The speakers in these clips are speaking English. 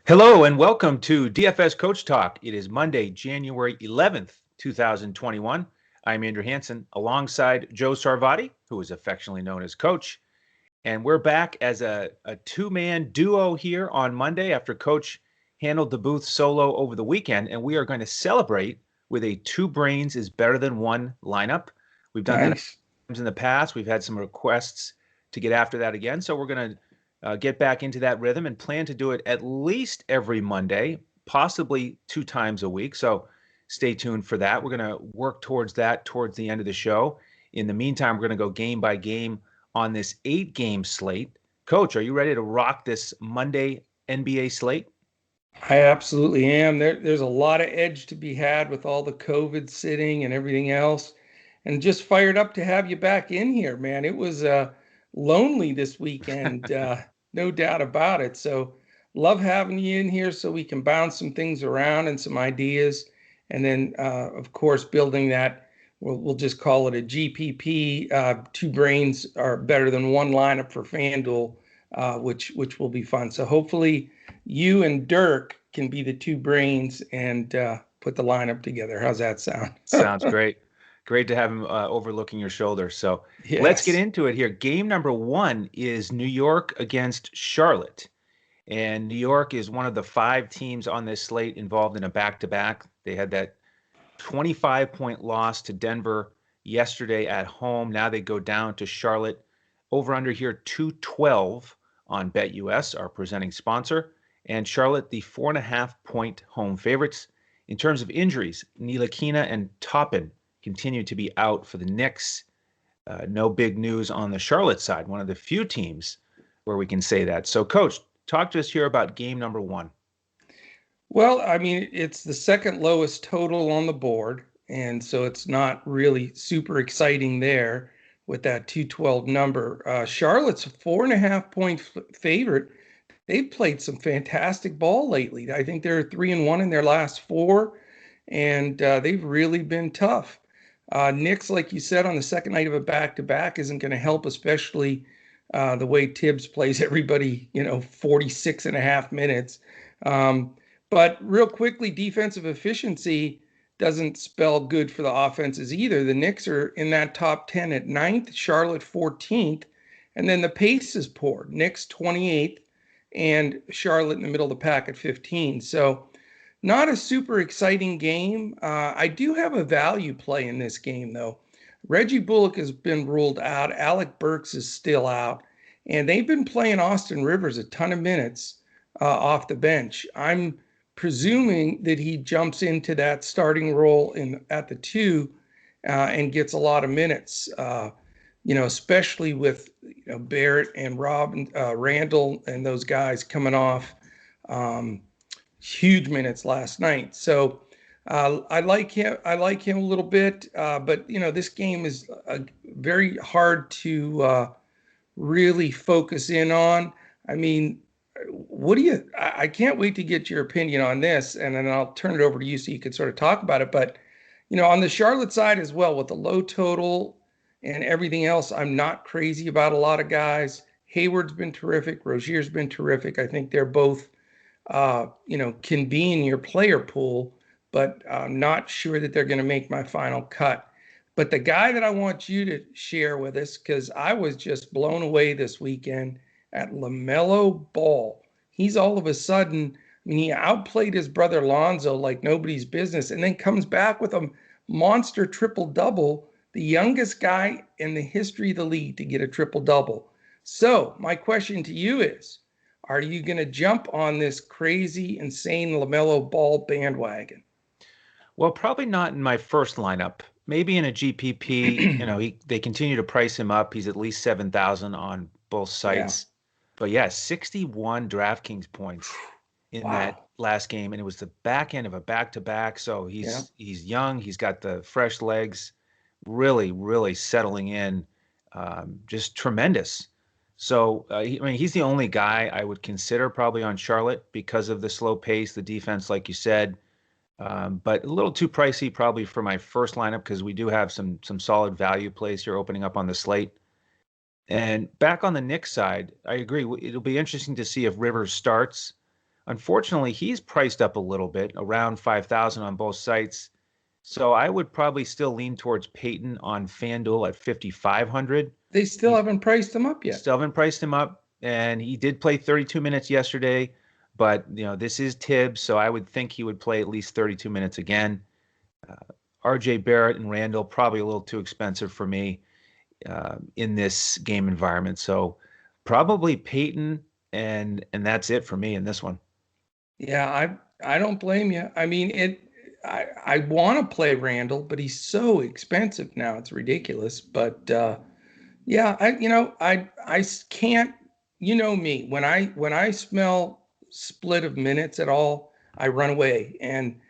Hello and welcome to DFS Coach Talk. It is Monday, January 11th, 2021. I'm Andrew Hansen alongside Joe Sarvati, who is affectionately known as Coach. And we're back as a two-man duo here on Monday after Coach handled the booth solo over the weekend. And we are going to celebrate with a two brains is better than one lineup. We've done that Nice. in the past. We've had some requests to get after that again. So we're going to get back into that rhythm and plan to do it at least every Monday, possibly two times a week. So stay tuned for that. We're going to work towards that towards the end of the show. In the meantime, we're going to go game by game on this 8-game slate. Coach, are you ready to rock this Monday NBA slate? I absolutely am. There's a lot of edge to be had with all the COVID sitting and everything else. And just fired up to have you back in here, man. It was lonely this weekend, no doubt about it. So love having you in here so we can bounce some things around and some ideas. And then, of course, building that, we'll just call it a GPP. Two brains are better than one lineup for FanDuel, which will be fun. So hopefully you and Dirk can be the two brains and put the lineup together. How's that sound? Sounds great. Great to have him overlooking your shoulder. So let's get Yes. into it here. Game number one is New York against Charlotte. And New York is one of the 5 teams on this slate involved in a back-to-back. They had that 25-point loss to Denver yesterday at home. Now they go down to Charlotte. Over under here, 212 on BetUS, our presenting sponsor. And Charlotte, the 4.5-point home favorites. In terms of injuries, Ntilikina and Toppin continue to be out for the Knicks. No big news on the Charlotte side, one of the few teams where we can say that. So, Coach, talk to us here about game number one. Well, I mean, it's the second lowest total on the board. And so it's not really super exciting there with that 212 number. Charlotte's a 4.5 point favorite. They've played some fantastic ball lately. I think they're 3-1 in their last four, and they've really been tough. Knicks, like you said, on the second night of a back-to-back isn't going to help, especially the way Tibbs plays everybody, 46 and a half minutes. But real quickly, defensive efficiency doesn't spell good for the offenses either. The Knicks are in that top 10 at 9th, Charlotte 14th, and then the pace is poor. Knicks 28th, and Charlotte in the middle of the pack at 15. So not a super exciting game. I do have a value play in this game, though. Reggie Bullock has been ruled out. Alec Burks is still out. And they've been playing Austin Rivers a ton of minutes off the bench. I'm presuming that he jumps into that starting role at the 2 and gets a lot of minutes, especially with Barrett and Randall and those guys coming off huge minutes last night. So I like him. I like him a little bit, but this game is very hard to really focus in on. I mean, what do you? I can't wait to get your opinion on this, and then I'll turn it over to you so you can sort of talk about it. But on the Charlotte side as well, with the low total and everything else, I'm not crazy about a lot of guys. Hayward's been terrific. Rozier's been terrific. I think they're both can be in your player pool, but I'm not sure that they're going to make my final cut. But the guy that I want you to share with us, because I was just blown away this weekend at LaMelo Ball. He's all of a sudden, he outplayed his brother Lonzo like nobody's business, and then comes back with a monster triple-double, the youngest guy in the history of the league to get a triple-double. So my question to you is, are you going to jump on this crazy, insane LaMelo Ball bandwagon? Well, probably not in my first lineup. Maybe in a GPP. They continue to price him up. He's at least 7,000 on both Yeah. sites. But yeah, 61 DraftKings points in that Wow. last game, and it was the back end of a back-to-back. So Yeah. he's young. He's got the fresh legs, really, really settling in, just tremendous. So he's the only guy I would consider probably on Charlotte because of the slow pace, the defense, like you said. But a little too pricey probably for my first lineup because we do have some solid value plays here opening up on the slate. And back on the Knicks side, I agree. It'll be interesting to see if Rivers starts. Unfortunately, he's priced up a little bit, around 5,000 on both sites. So I would probably still lean towards Peyton on FanDuel at 5,500. They still haven't priced him up yet. Still haven't priced him up, and he did play 32 minutes yesterday, but this is Tibbs, so I would think he would play at least 32 minutes again. RJ Barrett and Randall probably a little too expensive for me in this game environment. So probably Peyton, and that's it for me in this one. Yeah, I don't blame you. I mean, I want to play Randall, but he's so expensive now. It's ridiculous. But yeah, I can't. You know me. When I smell split of minutes at all, I run away. And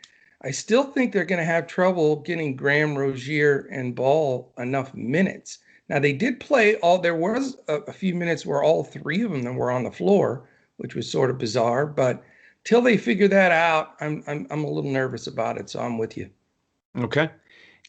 I still think they're going to have trouble getting Graham, Rozier, and Ball enough minutes. Now they did play all. There was a few minutes where all three of them were on the floor, which was sort of bizarre. But till they figure that out, I'm a little nervous about it. So I'm with you. Okay.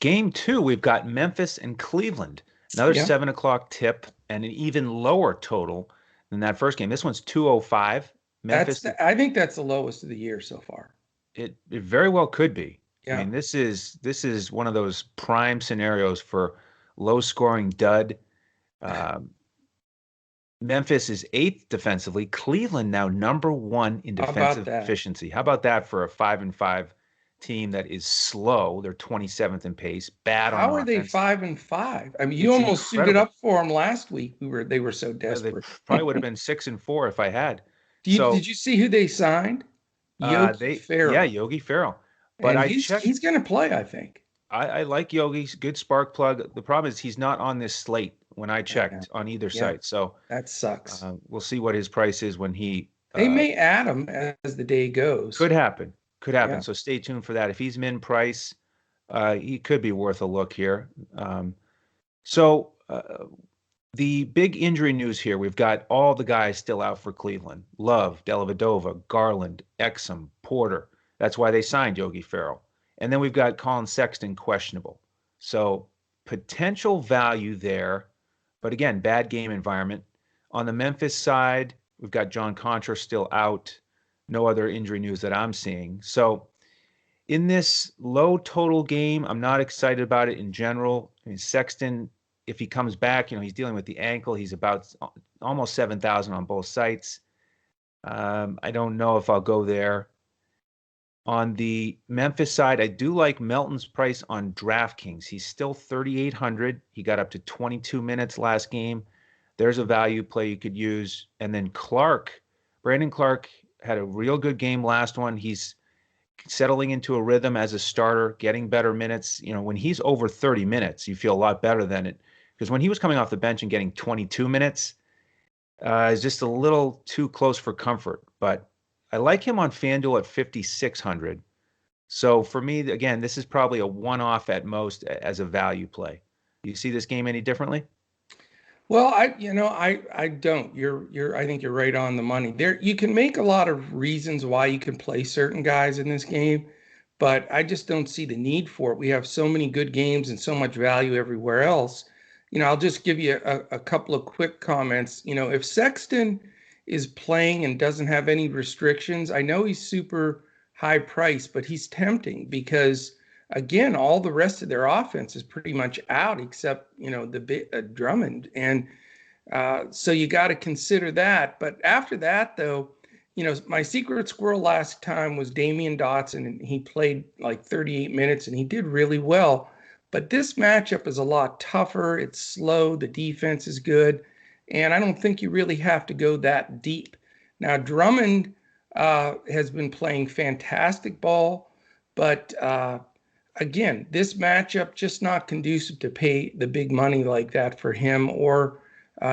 Game 2, we've got Memphis and Cleveland. Another 7 o'clock tip and an even lower total than that first game. This one's 205. Memphis. I think that's the lowest of the year so far. It very well could be. Yeah. I mean, this is one of those prime scenarios for low scoring dud. Memphis is 8th defensively. Cleveland now number 1 in defensive efficiency. How about that for a 5-5 team that is slow? They're 27th in pace. Bad on offense. How are they 5-5? I mean, you almost suited up for them last week. They were so desperate. They probably would have been 6-4 if I had. Did you see who they signed? Yogi Ferrell. Yeah, Yogi Ferrell. But he's going to play, I think. I like Yogi's good spark plug. The problem is he's not on this slate when I checked on either site. So that sucks. We'll see what his price is when he. They may add him as the day goes. Could happen. Yeah. So stay tuned for that. If he's min price, he could be worth a look here. The big injury news here, we've got all the guys still out for Cleveland. Love, Dellavedova, Garland, Exum, Porter. That's why they signed Yogi Ferrell. And then we've got Colin Sexton questionable. So potential value there. But again, bad game environment. On the Memphis side, we've got John Contra still out. No other injury news that I'm seeing. So in this low total game, I'm not excited about it in general. I mean, Sexton, if he comes back, he's dealing with the ankle. He's about almost 7,000 on both sites. I don't know if I'll go there. On the Memphis side, I do like Melton's price on DraftKings. He's still 3,800. He got up to 22 minutes last game. There's a value play you could use. And then Brandon Clark had a real good game last one. He's settling into a rhythm as a starter, getting better minutes. When he's over 30 minutes, you feel a lot better than it. Because when he was coming off the bench and getting 22 minutes, it's just a little too close for comfort. But I like him on FanDuel at 5,600. So for me, again, this is probably a one-off at most as a value play. Do you see this game any differently? Well, I don't. I think you're right on the money. You can make a lot of reasons why you can play certain guys in this game, but I just don't see the need for it. We have so many good games and so much value everywhere else. I'll just give you a couple of quick comments. If Sexton is playing and doesn't have any restrictions, I know he's super high price, but he's tempting because, again, all the rest of their offense is pretty much out except, the Drummond. And so you got to consider that. But after that, though, my secret squirrel last time was Damian Dotson, and he played like 38 minutes and he did really well. But this matchup is a lot tougher. It's slow. The defense is good. And I don't think you really have to go that deep. Now, Drummond has been playing fantastic ball, but again, this matchup just not conducive to pay the big money like that for him, or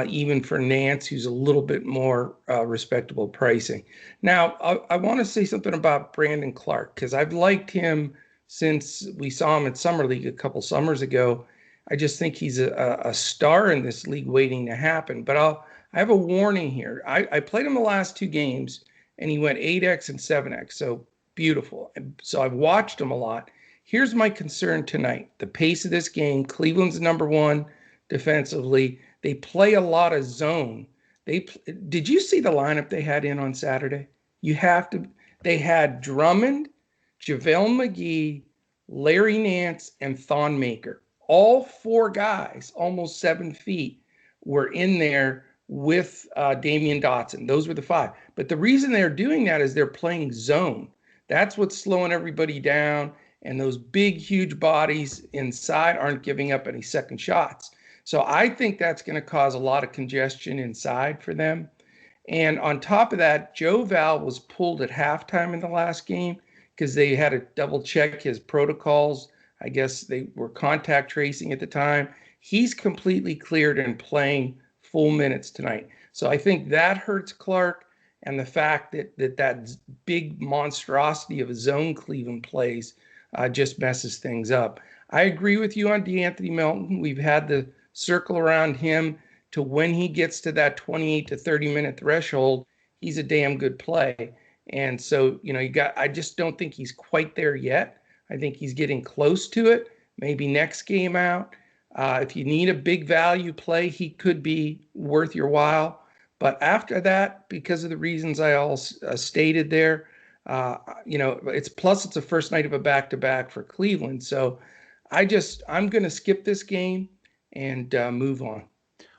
even for Nance, who's a little bit more respectable pricing. Now, I want to say something about Brandon Clark, because I've liked him since we saw him in Summer League a couple summers ago. I just think he's a star in this league waiting to happen. But I have a warning here. I played him the last 2 games, and he went 8x and 7x. So beautiful. So I've watched him a lot. Here's my concern tonight. The pace of this game. Cleveland's number 1 defensively. They play a lot of zone. Did you see the lineup they had in on Saturday? You have to. They had Drummond, JaVale McGee, Larry Nance, and Thon Maker. All four guys, almost 7 feet, were in there with Damian Dotson. Those were the five. But the reason they're doing that is they're playing zone. That's what's slowing everybody down. And those big, huge bodies inside aren't giving up any second shots. So I think that's going to cause a lot of congestion inside for them. And on top of that, Joe Val was pulled at halftime in the last game because they had to double check his protocols. I guess they were contact tracing at the time. He's completely cleared and playing full minutes tonight. So I think that hurts Clark, and the fact that big monstrosity of a zone Cleveland plays just messes things up. I agree with you on DeAnthony Melton. We've had the circle around him to when he gets to that 28 to 30 minute threshold, he's a damn good play. And so, I just don't think he's quite there yet. I think he's getting close to it. Maybe next game out. If you need a big value play, he could be worth your while. But after that, because of the reasons I all stated there, it's a first night of a back-to-back for Cleveland. So I'm going to skip this game and move on.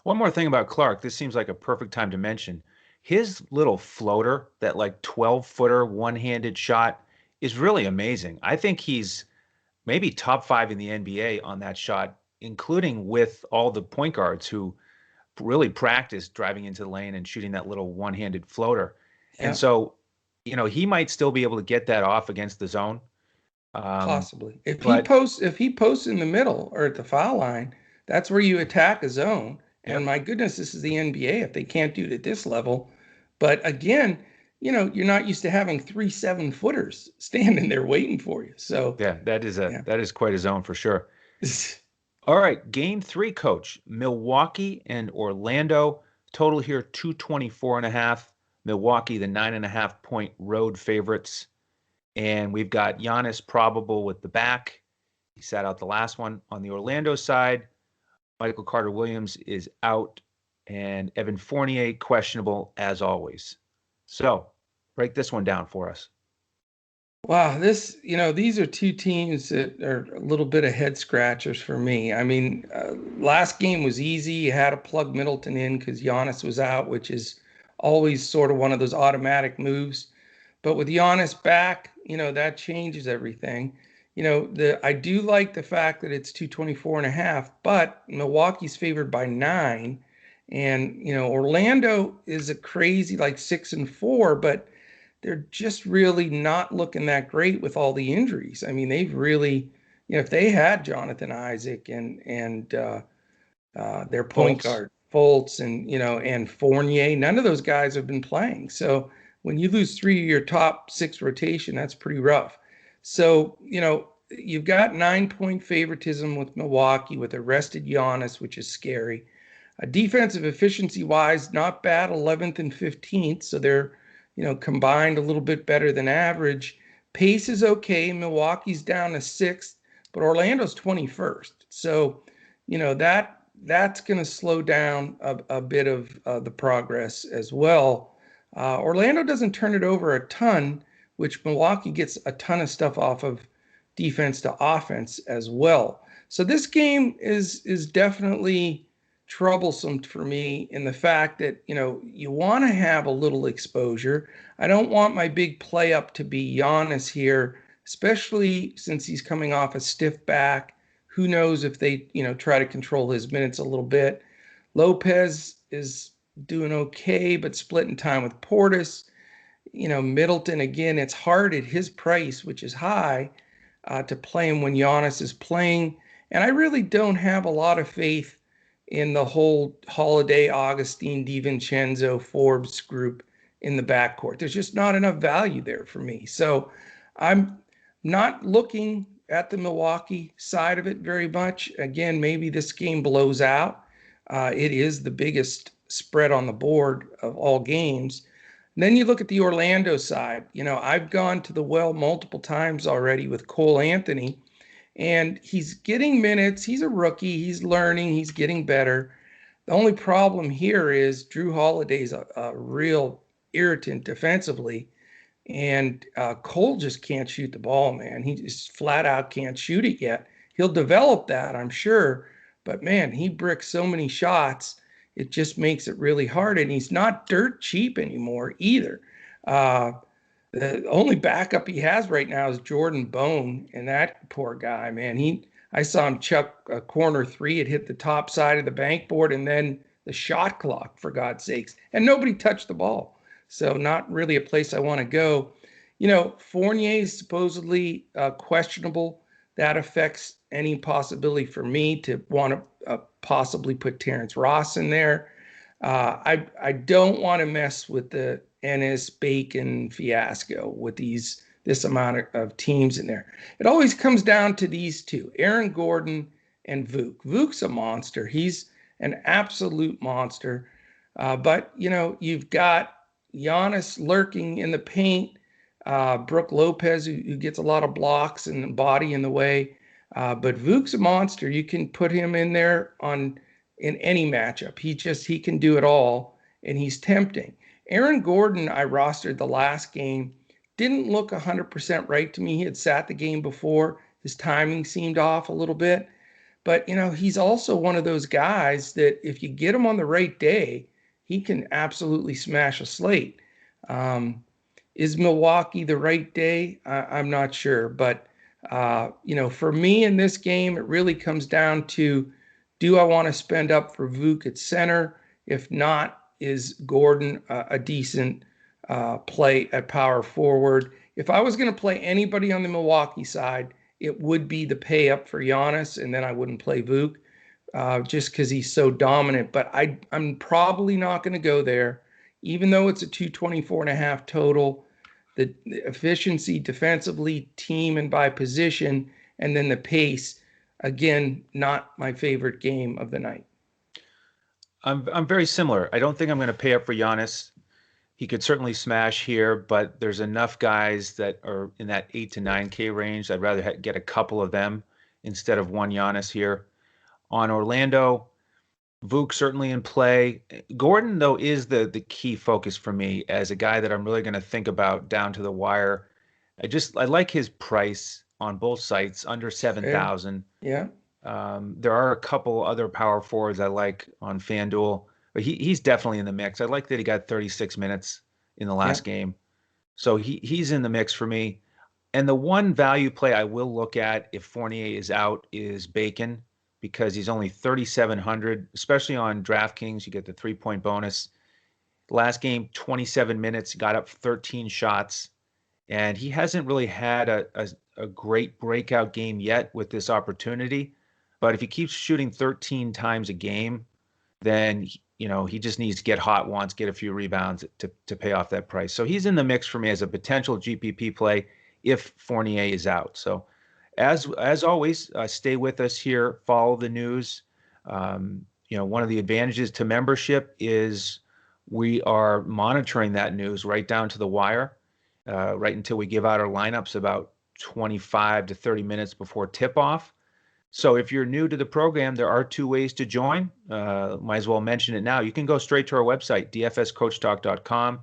One more thing about Clark. This seems like a perfect time to mention. His little floater, that like 12-footer one-handed shot, is really amazing. I think he's maybe top 5 in the NBA on that shot, including with all the point guards who really practice driving into the lane and shooting that little one-handed floater. Yeah. And so, he might still be able to get that off against the zone. Possibly. If he posts in the middle or at the foul line, that's where you attack a zone. And my goodness, this is the NBA if they can't do it at this level. But again, you're not used to having 3 7-footers standing there waiting for you. So that is quite a zone for sure. All right, game 3, coach. Milwaukee and Orlando. Total here 224.5. Milwaukee, the 9.5 point road favorites. And we've got Giannis probable with the back. He sat out the last one. On the Orlando side, Michael Carter-Williams is out, and Evan Fournier questionable as always. So break this one down for us. Wow, these are two teams that are a little bit of head scratchers for me. I mean, last game was easy. You had to plug Middleton in because Giannis was out, which is always sort of one of those automatic moves. But with Giannis back, that changes everything. I do like the fact that it's 224.5, but Milwaukee's favored by 9. And, Orlando is a crazy 6-4, but they're just really not looking that great with all the injuries. I mean, they've really, if they had Jonathan Isaac and their point guard, Fultz, and Fournier, none of those guys have been playing. So when you lose 3 of your top 6 rotation, that's pretty rough. So, you've got 9-point favoritism with Milwaukee with a rested Giannis, which is scary. Defensive efficiency-wise, not bad, 11th and 15th. So they're, combined a little bit better than average. Pace is okay. Milwaukee's down to 6th, but Orlando's 21st. So, that's going to slow down a bit of the progress as well. Orlando doesn't turn it over a ton, which Milwaukee gets a ton of stuff off of defense to offense as well. So this game is definitely troublesome for me in the fact that, you want to have a little exposure. I don't want my big play up to be Giannis here, especially since he's coming off a stiff back. Who knows if they, try to control his minutes a little bit. Lopez is doing okay, but splitting time with Portis. Middleton, again, it's hard at his price, which is high, to play him when Giannis is playing. And I really don't have a lot of faith in the whole Holiday, Augustine, DiVincenzo, Forbes group in the backcourt. There's just not enough value there for me. So I'm not looking at the Milwaukee side of it very much. Again, maybe this game blows out. It is the biggest spread on the board of all games. And then you look at the Orlando side. I've gone to the well multiple times already with Cole Anthony, and he's getting minutes. He's a rookie. He's learning. He's getting better. The only problem here is Drew Holiday's a real irritant defensively. And Cole just can't shoot the ball, man. He just flat out can't shoot it yet. He'll develop that, I'm sure. But man, he bricks so many shots, it just makes it really hard. And he's not dirt cheap anymore either. Uh, the only backup he has right now is Jordan Bone, and that poor guy, man. I saw him chuck a corner three. It hit the top side of the bank board, and then the shot clock, for God's sakes, and nobody touched the ball. So not really a place I want to go. Fournier is supposedly questionable. That affects any possibility for me to want to possibly put Terrence Ross in there. I don't want to mess with the Ennis Bacon fiasco with this amount of teams in there. It always comes down to these two, Aaron Gordon and Vuk. Vuk's a monster. He's an absolute monster. But you've got Giannis lurking in the paint, Brook Lopez, who gets a lot of blocks and body in the way. But Vuk's a monster. You can put him in there in any matchup. He can do it all, and he's tempting. Aaron Gordon, I rostered the last game, didn't look 100% right to me. He had sat the game before. His timing seemed off a little bit. But, he's also one of those guys that if you get him on the right day, he can absolutely smash a slate. Is Milwaukee the right day? I'm not sure. But, for me in this game, it really comes down to, do I want to spend up for Vuk at center? If not, is Gordon a decent play at power forward? If I was going to play anybody on the Milwaukee side, it would be the pay up for Giannis, and then I wouldn't play Vuk just because he's so dominant. But I'm probably not going to go there, even though it's a 224.5 total. The efficiency defensively, team and by position, and then the pace, again, not my favorite game of the night. I'm very similar. I don't think I'm going to pay up for Giannis. He could certainly smash here, but there's enough guys that are in that 8 to 9K range. I'd rather get a couple of them instead of one Giannis here. On Orlando, Vuk certainly in play. Gordon, though, is the key focus for me as a guy that I'm really going to think about down to the wire. I like his price on both sites, under 7,000. Yeah. There are a couple other power forwards I like on FanDuel, but he's definitely in the mix. I like that he got 36 minutes in the last game. So he's in the mix for me. And the one value play I will look at if Fournier is out is Bacon, because he's only 3,700, especially on DraftKings. You get the 3-point bonus. Last game, 27 minutes, got up 13 shots. And he hasn't really had a great breakout game yet with this opportunity. But if he keeps shooting 13 times a game, then he just needs to get hot once, get a few rebounds to pay off that price. So he's in the mix for me as a potential GPP play if Fournier is out. So as always, stay with us here, follow the news. One of the advantages to membership is we are monitoring that news right down to the wire, right until we give out our lineups about 25 to 30 minutes before tip-off. So if you're new to the program, there are two ways to join. Might as well mention it now. You can go straight to our website, dfscoachtalk.com,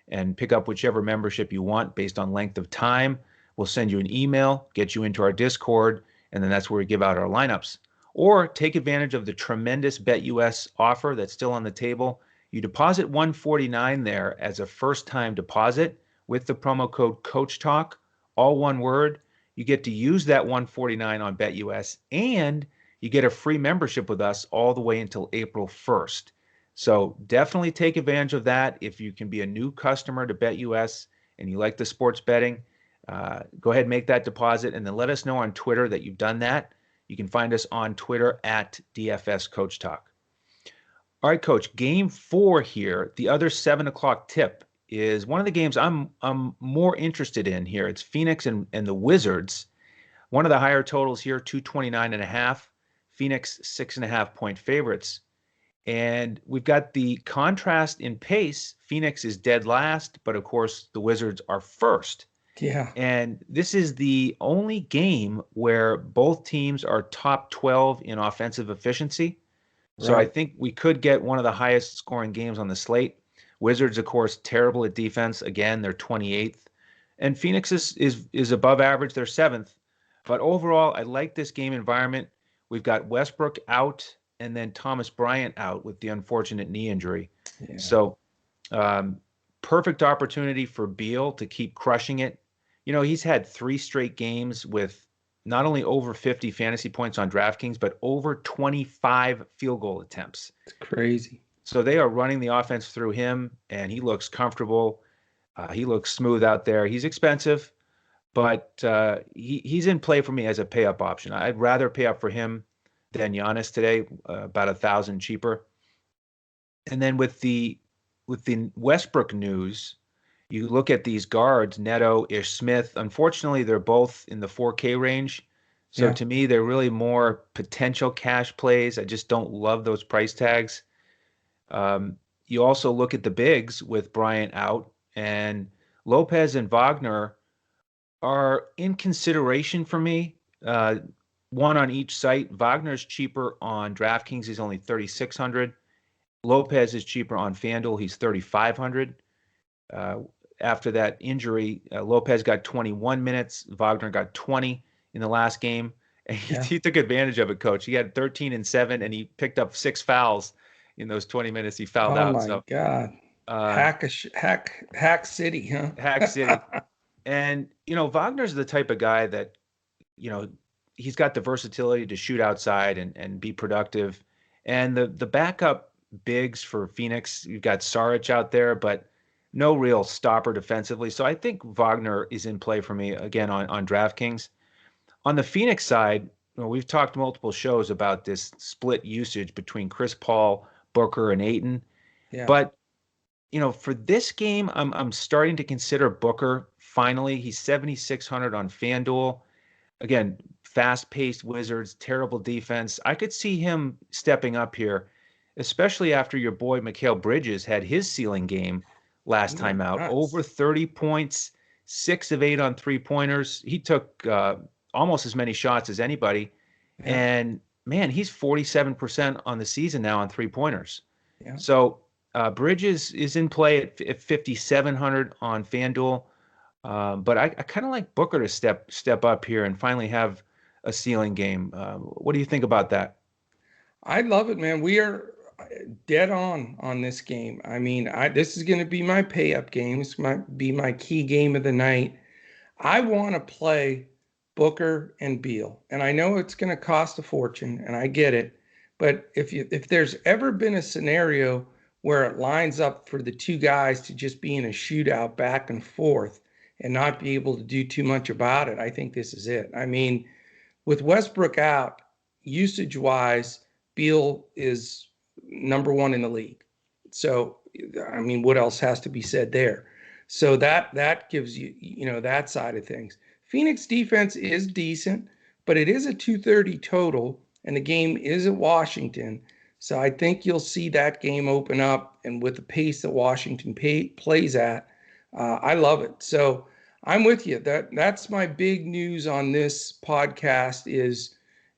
and pick up whichever membership you want based on length of time. We'll send you an email, get you into our Discord, and then that's where we give out our lineups. Or take advantage of the tremendous BetUS offer that's still on the table. You deposit $149 there as a first-time deposit with the promo code CoachTalk, all one word. You get to use that $149 on BetUS, and you get a free membership with us all the way until April 1st. So definitely take advantage of that. If you can be a new customer to BetUS and you like the sports betting, go ahead and make that deposit, and then let us know on Twitter that you've done that. You can find us on Twitter at DFS Coach Talk. All right, Coach, game 4 here, the other 7 o'clock tip, is one of the games I'm more interested in here. It's Phoenix and the Wizards. One of the higher totals here, 229.5. Phoenix 6.5 point favorites. And we've got the contrast in pace. Phoenix is dead last, but of course the Wizards are first. Yeah. And this is the only game where both teams are top 12 in offensive efficiency. So I think we could get one of the highest scoring games on the slate. Wizards, of course, terrible at defense. Again, they're 28th. And Phoenix is above average. They're seventh. But overall, I like this game environment. We've got Westbrook out and then Thomas Bryant out with the unfortunate knee injury. Yeah. So um, perfect opportunity for Beal to keep crushing it. You know, he's had 3 straight games with not only over 50 fantasy points on DraftKings, but over 25 field goal attempts. It's crazy. So they are running the offense through him, and he looks comfortable. He looks smooth out there. He's expensive, but he's in play for me as a pay up option. I'd rather pay up for him than Giannis today, about 1,000 cheaper. And then with the Westbrook news, you look at these guards, Neto, Ish Smith. Unfortunately, they're both in the 4K range. So Yeah. to me, they're really more potential cash plays. I just don't love those price tags. You also look at the bigs with Bryant out, and Lopez and Wagner are in consideration for me. One on each site. Wagner's cheaper on DraftKings. He's only 3,600. Lopez is cheaper on FanDuel. He's 3,500. After that injury, Lopez got 21 minutes. Wagner got 20 in the last game. And he took advantage of it, Coach. He had 13 and 7, and he picked up 6 fouls in those 20 minutes he fouled out. Oh my God. Hack City, huh? Hack City. And, you know, Wagner's the type of guy that, you know, he's got the versatility to shoot outside and be productive. And the backup bigs for Phoenix, you've got Saric out there, but no real stopper defensively. So I think Wagner is in play for me again on DraftKings. On the Phoenix side, you know, we've talked multiple shows about this split usage between Chris Paul, Booker, and Ayton. Yeah. But you know, for this game, I'm starting to consider Booker. Finally, he's 7,600 on FanDuel. Again, fast-paced Wizards, terrible defense. I could see him stepping up here, especially after your boy Mikal Bridges had his ceiling game last time out. Nice. Over 30 points, 6 of 8 on three-pointers. He took almost as many shots as anybody. Yeah. And, man, he's 47% on the season now on three-pointers. Yeah. So Bridges is in play at 5,700 on FanDuel. But I kind of like Booker to step up here and finally have a ceiling game. What do you think about that? I love it, man. We are dead on this game. I mean, this is going to be my pay up game. This might be my key game of the night. I want to play Booker and Beal, and I know it's going to cost a fortune, and I get it. But if there's ever been a scenario where it lines up for the two guys to just be in a shootout back and forth and not be able to do too much about it, I think this is it. I mean, with Westbrook out, usage-wise, Beal is number 1 in the league. So, I mean, what else has to be said there? So that gives you, you know, that side of things. Phoenix defense is decent, but it is a 230 total, and the game is at Washington. So I think you'll see that game open up, and with the pace that Washington plays at, I love it. So I'm with you. That's my big news on this podcast is,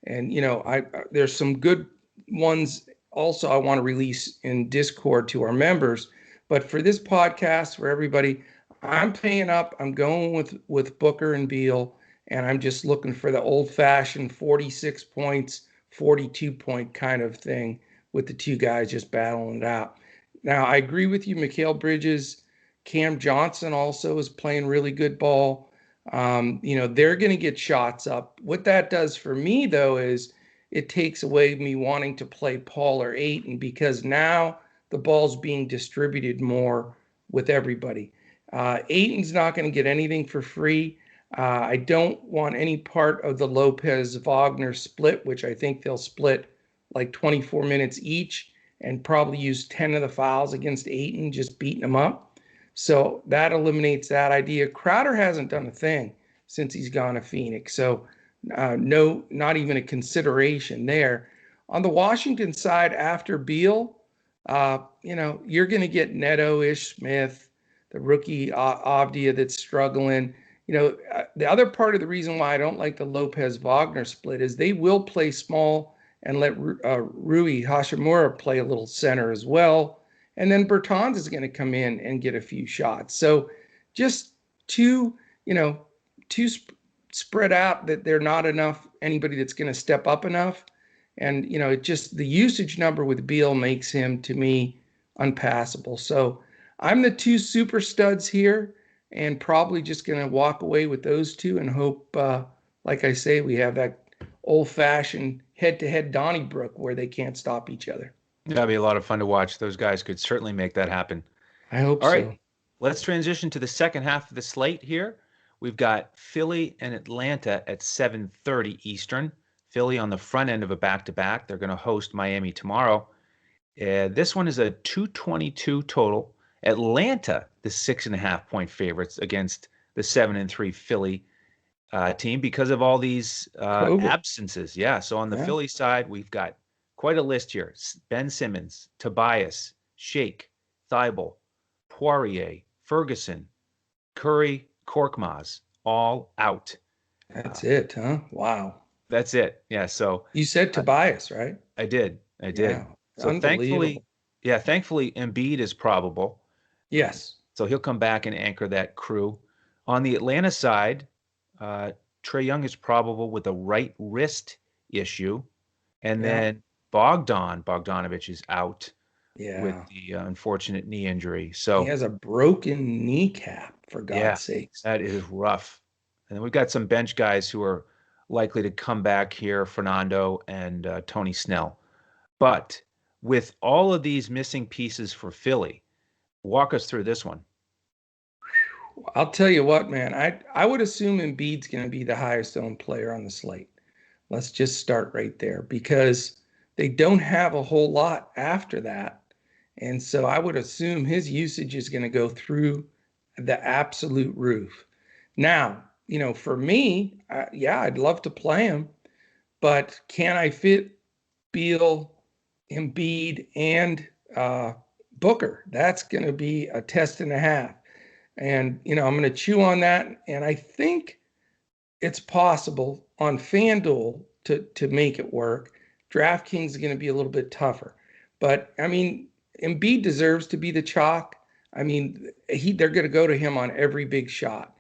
and you know, there's some good ones also I want to release in Discord to our members. But for this podcast, for everybody, I'm paying up. I'm going with Booker and Beal, and I'm just looking for the old-fashioned 46 points, 42-point kind of thing with the two guys just battling it out. Now, I agree with you, Mikal Bridges. Cam Johnson also is playing really good ball. You know, they're going to get shots up. What that does for me, though, is it takes away me wanting to play Paul or Ayton, because now the ball's being distributed more with everybody. Ayton's not going to get anything for free. I don't want any part of the Lopez-Wagner split, which I think they'll split like 24 minutes each and probably use 10 of the fouls against Ayton, just beating him up. So that eliminates that idea. Crowder hasn't done a thing since he's gone to Phoenix. So no, not even a consideration there. On the Washington side, after Beal, you know, you're going to get Neto, Ish Smith, the rookie Avdia that's struggling. You know, the other part of the reason why I don't like the Lopez-Wagner split is they will play small and let Rui Hachimura play a little center as well. And then Bertans is going to come in and get a few shots. So just two too spread out that they're not enough, anybody that's going to step up enough. And, it just, the usage number with Beal makes him, to me, unpassable. So I'm the two super studs here and probably just going to walk away with those two and hope, like I say, we have that old-fashioned head-to-head Donnybrook where they can't stop each other. That'd be a lot of fun to watch. Those guys could certainly make that happen. I hope All right, so. let's transition to the second half of the slate here. We've got Philly and Atlanta at 7:30 Eastern. Philly on the front end of a back-to-back. They're going to host Miami tomorrow. This one is a 222 total. Atlanta, the 6.5-point favorites against the 7-3 Philly team because of all these absences. Yeah, so on the Philly side, we've got quite a list here. Ben Simmons, Tobias, Shake, Thibault, Poirier, Ferguson, Curry, Korkmaz, all out. That's it, huh? Wow. That's it. Yeah, so you said Tobias, right? I did. Yeah, So thankfully Embiid is probable. Yes. So he'll come back and anchor that crew. On the Atlanta side, Trae Young is probable with a right wrist issue. And then Bogdanovich is out with the unfortunate knee injury. So he has a broken kneecap, for God's sakes. That is rough. And then we've got some bench guys who are likely to come back here, Fernando and Tony Snell. But with all of these missing pieces for Philly, walk us through this one. I'll tell you what, man. I would assume Embiid's going to be the highest owned player on the slate. Let's just start right there because they don't have a whole lot after that. And so I would assume his usage is going to go through the absolute roof. Now, for me, I'd love to play him, but can I fit Beal, Embiid, and Booker? That's going to be a test and a half. And, I'm going to chew on that. And I think it's possible on FanDuel to make it work. DraftKings is going to be a little bit tougher. But, Embiid deserves to be the chalk. They're going to go to him on every big shot.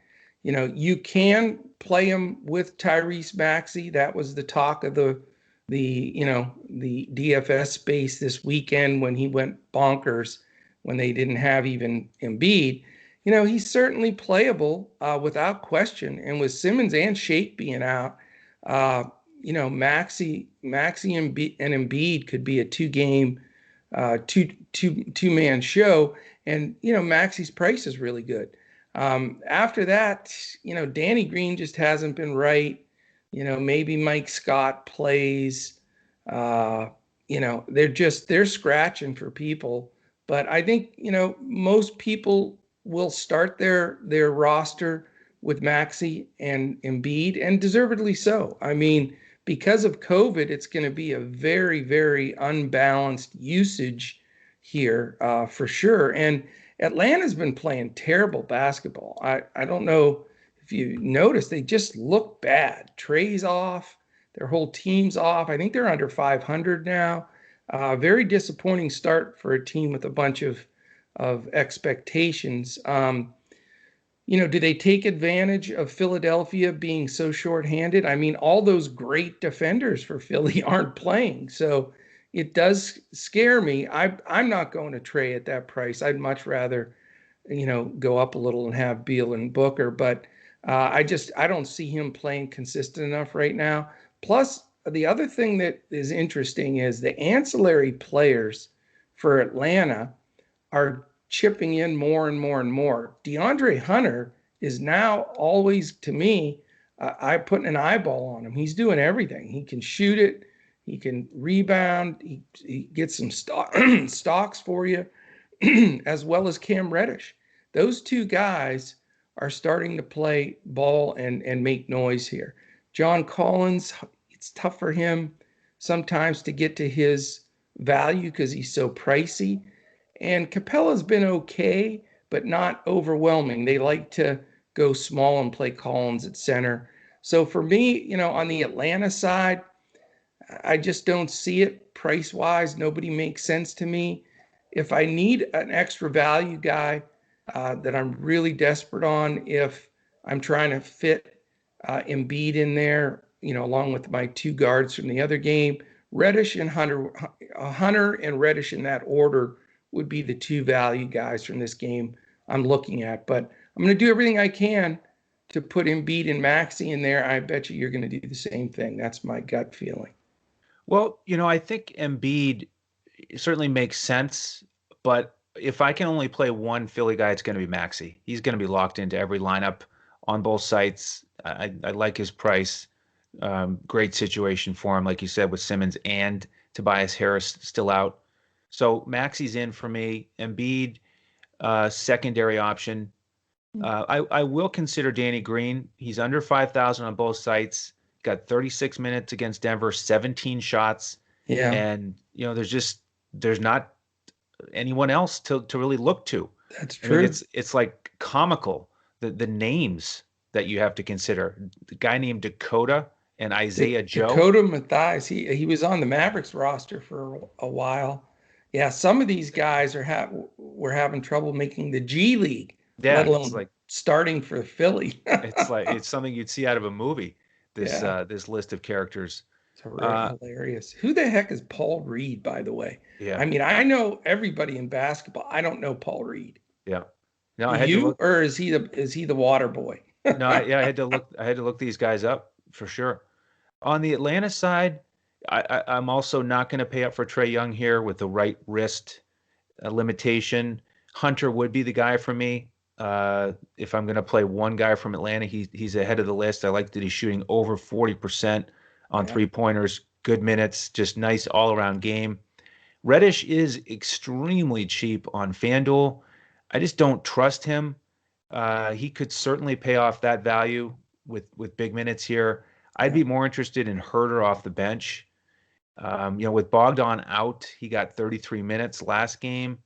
You can play him with Tyrese Maxey. That was the talk of the DFS space this weekend when he went bonkers when they didn't have even Embiid. He's certainly playable without question. And with Simmons and Shake being out, Maxey and Embiid could be a two-game, two-man show. And, Maxey's price is really good. After that, Danny Green just hasn't been right. Maybe Mike Scott plays. They're scratching for people. But I think, most people will start their roster with Maxey and Embiid, and deservedly so. Because of COVID, it's going to be a very, very unbalanced usage here for sure. And Atlanta's been playing terrible basketball. I don't know if you noticed, they just look bad. Trae's off. Their whole team's off. I think they're under 500 now. Very disappointing start for a team with a bunch of expectations. Do they take advantage of Philadelphia being so shorthanded? All those great defenders for Philly aren't playing. So it does scare me. I'm not going to Trae at that price. I'd much rather, go up a little and have Beal and Booker. But I don't see him playing consistent enough right now. Plus, the other thing that is interesting is the ancillary players for Atlanta are chipping in more and more and more. DeAndre Hunter is now always, to me, I put an eyeball on him. He's doing everything. He can shoot it. He can rebound. He gets some stocks for you, as well as Cam Reddish. Those two guys are starting to play ball and make noise here. John Collins, it's tough for him sometimes to get to his value because he's so pricey. And Capella's been okay, but not overwhelming. They like to go small and play Collins at center. So for me, on the Atlanta side, I just don't see it price-wise. Nobody makes sense to me. If I need an extra value guy that I'm really desperate on, if I'm trying to fit Embiid in there, along with my two guards from the other game. Reddish and Hunter and Reddish in that order would be the two value guys from this game I'm looking at. But I'm going to do everything I can to put Embiid and Maxey in there. I bet you're going to do the same thing. That's my gut feeling. Well, I think Embiid certainly makes sense, but if I can only play one Philly guy, it's going to be Maxey. He's going to be locked into every lineup on both sites. I like his price. Great situation for him, like you said, with Simmons and Tobias Harris still out. So Maxey's in for me. Embiid, secondary option. I will consider Danny Green. He's under 5,000 on both sites. Got 36 minutes against Denver, 17 shots. Yeah. And, there's not anyone else to really look to. That's true. I mean, it's like comical, the names that you have to consider. The guy named Dakota and Isaiah Joe. Dakota Mathias, he was on the Mavericks roster for a while. Yeah, some of these guys were having trouble making the G League, let alone starting for Philly. It's something you'd see out of a movie. This list of characters. It's hilarious. Who the heck is Paul Reed, by the way? Yeah. I mean, I know everybody in basketball. I don't know Paul Reed. Yeah. No, or is he the water boy? No, I had to look these guys up for sure. On the Atlanta side, I'm also not going to pay up for Trae Young here with the right wrist limitation. Hunter would be the guy for me. If I'm going to play one guy from Atlanta, he's ahead of the list. I like that he's shooting over 40% on three-pointers, good minutes, just nice all-around game. Reddish is extremely cheap on FanDuel. I just don't trust him. He could certainly pay off that value with big minutes here. I'd be more interested in Herter off the bench. With Bogdan out, he got 33 minutes last game.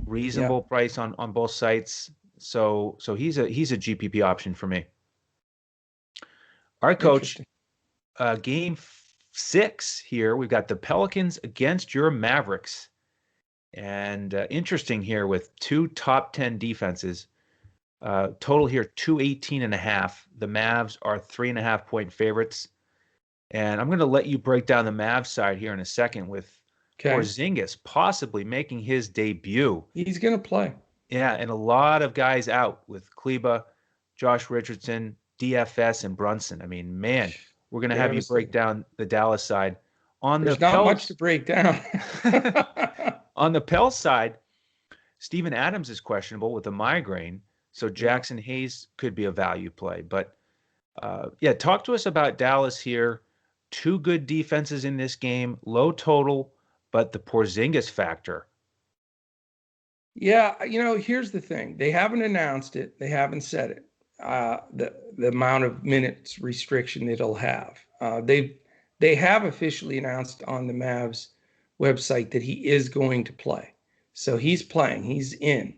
Reasonable price on both sites. So he's a GPP option for me. All right, Coach. Game 6 here. We've got the Pelicans against your Mavericks. And interesting here with two top 10 defenses. Total here 218.5. The Mavs are 3.5 point favorites. And I'm going to let you break down the Mavs side here in a second with Porzingis possibly making his debut. He's going to play. Yeah, and a lot of guys out with Kleba, Josh Richardson, DFS, and Brunson. I mean, man, we're going to have you break down the Dallas side. There's not much to break down. On the Pels side, Steven Adams is questionable with a migraine, so Jackson Hayes could be a value play. But, talk to us about Dallas here. Two good defenses in this game, low total, but the Porzingis factor. Yeah, here's the thing. They haven't announced it. They haven't said it. The amount of minutes restriction it'll have. They have officially announced on the Mavs website that he is going to play. So he's playing. He's in.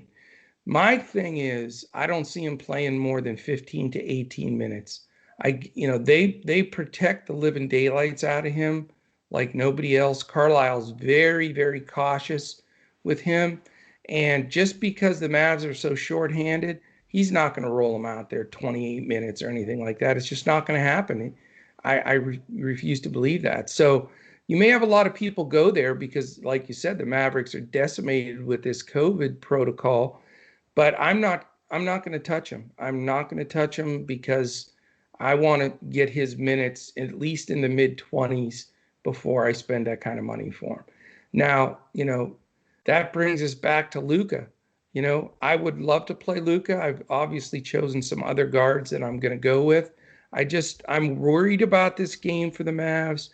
My thing is, I don't see him playing more than 15 to 18 minutes. They protect the living daylights out of him like nobody else. Carlisle's very, very cautious with him. And just because the Mavs are so shorthanded, he's not going to roll him out there 28 minutes or anything like that. It's just not going to happen. I refuse to believe that. So you may have a lot of people go there because, like you said, the Mavericks are decimated with this COVID protocol. But I'm not going to touch him. I'm not going to touch him because I want to get his minutes at least in the mid-20s before I spend that kind of money for him. Now, that brings us back to Luka. I would love to play Luka. I've obviously chosen some other guards that I'm going to go with. I'm worried about this game for the Mavs.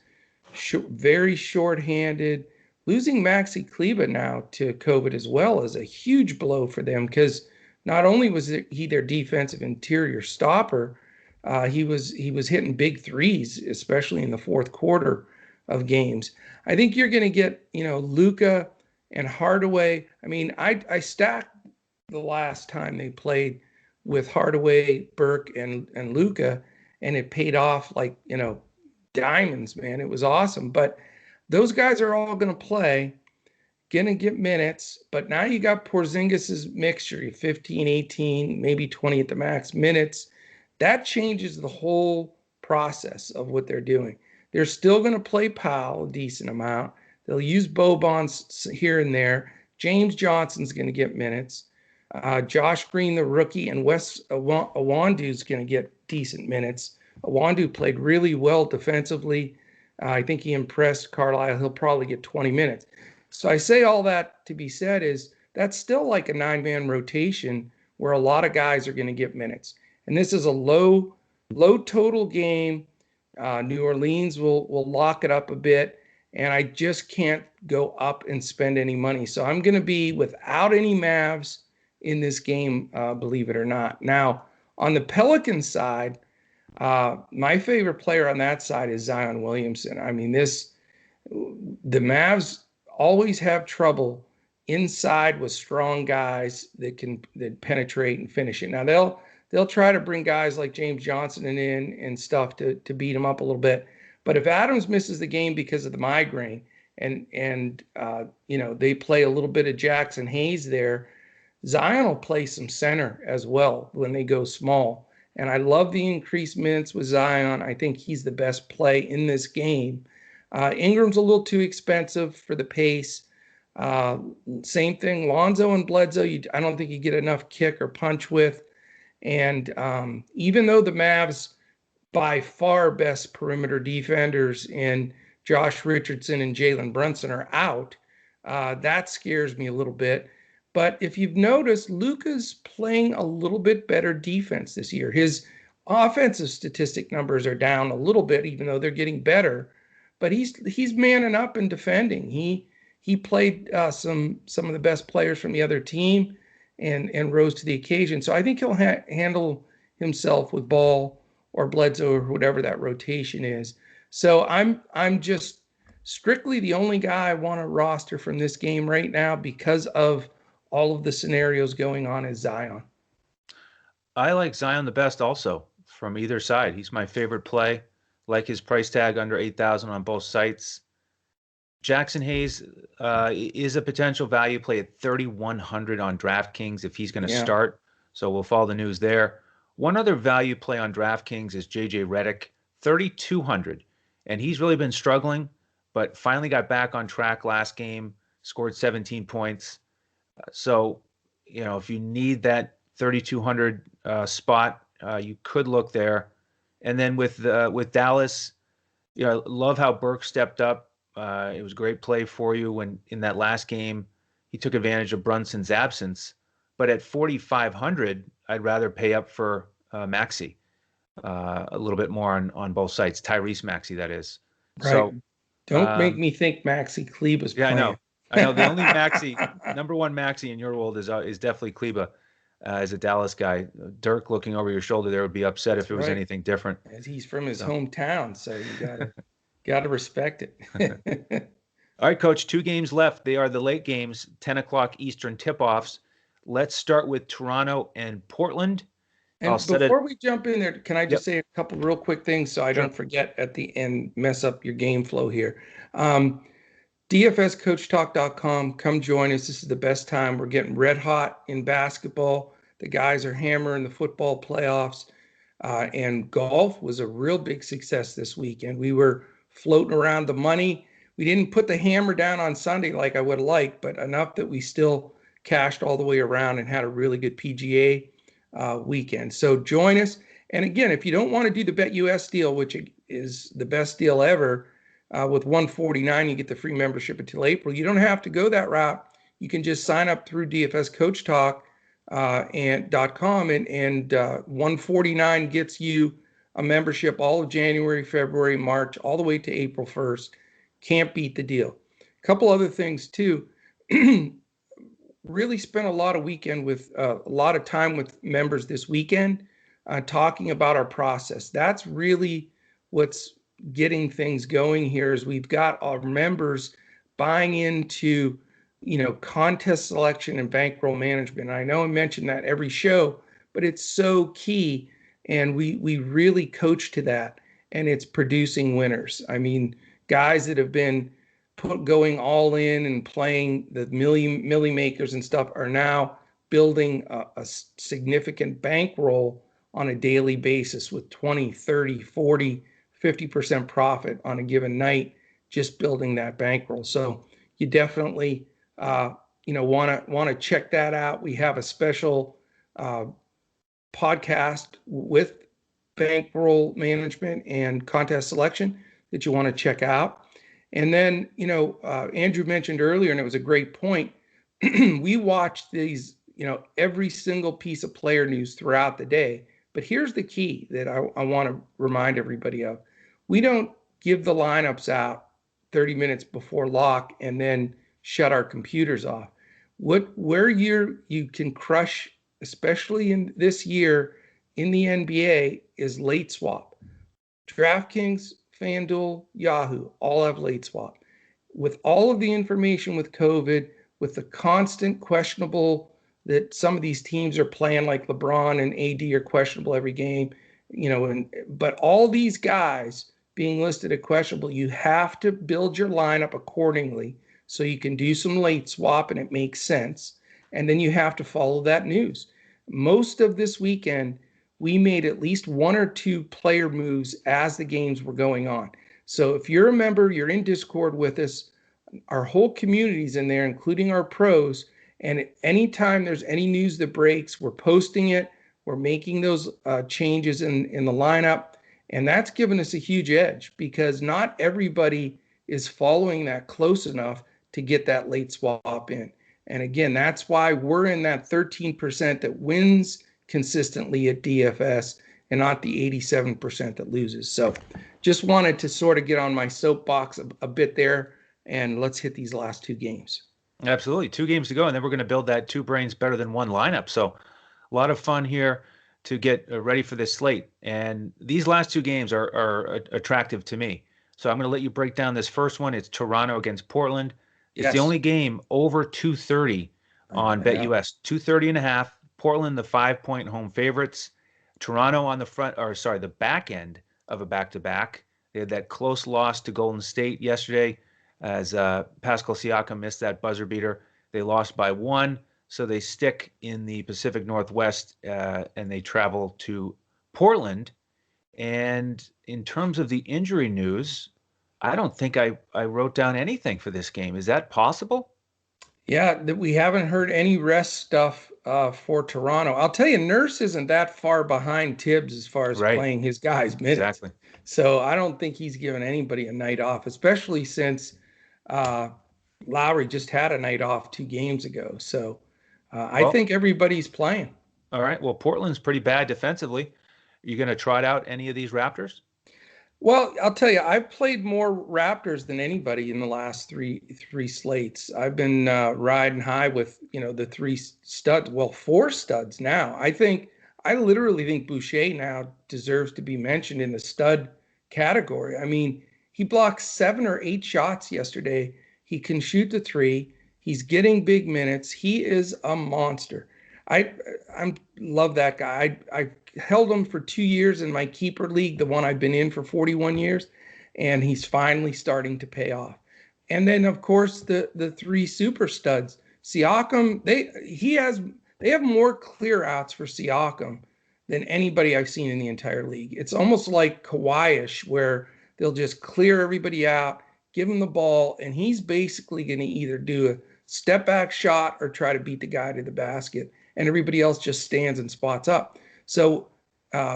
Very short-handed. Losing Maxi Kleba now to COVID as well is a huge blow for them because not only was he their defensive interior stopper, he was hitting big threes, especially in the fourth quarter of games. I think you're going to get, Luka and Hardaway. I mean, I stacked the last time they played with Hardaway, Burke, and Luka, and it paid off like, diamonds, man. It was awesome. But those guys are all going to play, going to get minutes. But now you got Porzingis's mixture, 15, 18, maybe 20 at the max minutes. that changes the whole process of what they're doing. They're still going to play Powell a decent amount. They'll use Bobon's here and there. James Johnson's going to get minutes. Josh Green, the rookie, and Wes Iwundu's going to get decent minutes. Iwundu played really well defensively. I think he impressed Carlisle. He'll probably get 20 minutes. So I say all that to be said is that's still like a 9-man rotation where a lot of guys are going to get minutes. And this is a low total game. New Orleans will lock it up a bit, and I just can't go up and spend any money. So I'm going to be without any Mavs in this game, believe it or not. Now, on the Pelicans side, my favorite player on that side is Zion Williamson. I mean, the Mavs always have trouble inside with strong guys that penetrate and finish it. Now they'll try to bring guys like James Johnson in and stuff to beat him up a little bit. But if Adams misses the game because of the migraine and they play a little bit of Jackson Hayes there, Zion will play some center as well when they go small. And I love the increased minutes with Zion. I think he's the best play in this game. Ingram's a little too expensive for the pace. Same thing, Lonzo and Bledsoe, I don't think you get enough kick or punch with. And even though the Mavs by far best perimeter defenders in Josh Richardson and Jalen Brunson are out, that scares me a little bit. But if you've noticed, Luka's playing a little bit better defense this year. His offensive statistic numbers are down a little bit, even though they're getting better. But he's manning up and defending. He played some of the best players from the other team and rose to the occasion. So I think he'll handle himself with Ball or Bledsoe or whatever that rotation is. So I'm just strictly the only guy I want to roster from this game right now because of all of the scenarios going on is Zion. I like Zion the best also from either side. He's my favorite play. Like his price tag under 8,000 on both sites. Jackson Hayes is a potential value play at 3,100 on DraftKings if he's going to start. So we'll follow the news there. One other value play on DraftKings is JJ Redick, 3,200. And he's really been struggling, but finally got back on track last game, scored 17 points. So, if you need that 3,200 spot, you could look there. And then with Dallas, love how Burke stepped up. It was a great play for you when in that last game he took advantage of Brunson's absence. But at 4,500, I'd rather pay up for Maxey a little bit more on both sides. Tyrese Maxey, that is. Right. So don't make me think Maxey Kleber's playing. I know. The only Maxey, number one Maxey in your world is definitely Kleber as a Dallas guy. Dirk looking over your shoulder there would be upset if it was anything different. As he's from his hometown, so you gotta respect it. All right, Coach, 2 games left. They are the late games, 10 o'clock Eastern tip-offs. Let's start with Toronto and Portland. And before we jump in there, can I just say a couple real quick things so I don't forget at the end, mess up your game flow here. DFSCoachTalk.com. Come join us. This is the best time. We're getting red hot in basketball. The guys are hammering the football playoffs. And golf was a real big success this weekend. We were floating around the money. We didn't put the hammer down on Sunday like I would have liked, but enough that we still cashed all the way around and had a really good PGA weekend. So join us. And again, if you don't want to do the BetUS deal, which is the best deal ever, with $149, you get the free membership until April. You don't have to go that route. You can just sign up through DFS Coach Talk .com and $149 gets you a membership all of January, February, March, all the way to April 1st. Can't beat the deal. A couple other things too. Really spent a lot of time with members this weekend talking about our process. That's really what's getting things going here is we've got our members buying into, contest selection and bankroll management. I know I mention that every show, but it's so key. And we really coach to that, and it's producing winners. I mean, guys that have been going all in and playing the milli makers and stuff are now building a significant bankroll on a daily basis with 20, 30, 40, 50% profit on a given night, just building that bankroll. So you definitely, want to check that out. We have a special podcast with bankroll management and contest selection that you want to check out. And then, Andrew mentioned earlier, and it was a great point. We watch these, every single piece of player news throughout the day. But here's the key that I want to remind everybody of. We don't give the lineups out 30 minutes before lock and then shut our computers off. Where you can crush, especially in this year in the NBA, is late swap. DraftKings, FanDuel, Yahoo, all have late swap. With all of the information with COVID, with the constant questionable that some of these teams are playing, like LeBron and AD are questionable every game, but all these guys being listed as questionable, you have to build your lineup accordingly so you can do some late swap and it makes sense. And then you have to follow that news. Most of this weekend, we made at least one or two player moves as the games were going on. So if you're a member, you're in Discord with us, our whole community's in there, including our pros. And anytime there's any news that breaks, we're posting it. We're making those changes in the lineup. And that's given us a huge edge because not everybody is following that close enough to get that late swap in. And again, that's why we're in that 13% that wins consistently at DFS and not the 87% that loses. So just wanted to sort of get on my soapbox a bit there, and let's hit these last two games. Absolutely. 2 games to go, and then we're going to build that 2 brains better than 1 lineup. So a lot of fun here to get ready for this slate. And these last 2 games are attractive to me. So I'm going to let you break down this first one. It's Toronto against Portland. It's the only game over 230 on BetUS. 230.5. Portland, the 5-point home favorites. Toronto on the back end of a back-to-back. They had that close loss to Golden State yesterday as Pascal Siakam missed that buzzer beater. They lost by 1, so they stick in the Pacific Northwest and they travel to Portland. And in terms of the injury news, I don't think I wrote down anything for this game. Is that possible? Yeah, we haven't heard any rest stuff for Toronto. I'll tell you, Nurse isn't that far behind Tibbs as far as playing his guys' minutes. Exactly. So I don't think he's given anybody a night off, especially since Lowry just had a night off 2 games ago. So I think everybody's playing. All right. Well, Portland's pretty bad defensively. Are you going to trot out any of these Raptors? Well, I'll tell you, I've played more Raptors than anybody in the last three slates. I've been riding high with, the 3 studs, 4 studs now. I literally think Boucher now deserves to be mentioned in the stud category. I mean, he blocked 7 or 8 shots yesterday. He can shoot the 3. He's getting big minutes. He is a monster. I love that guy. I held him for 2 years in my keeper league, the one I've been in for 41 years, and he's finally starting to pay off. And then, of course, the 3 super studs. Siakam, they have more clear outs for Siakam than anybody I've seen in the entire league. It's almost like Kawhi-ish, where they'll just clear everybody out, give him the ball, and he's basically going to either do a step back shot or try to beat the guy to the basket, and everybody else just stands and spots up. So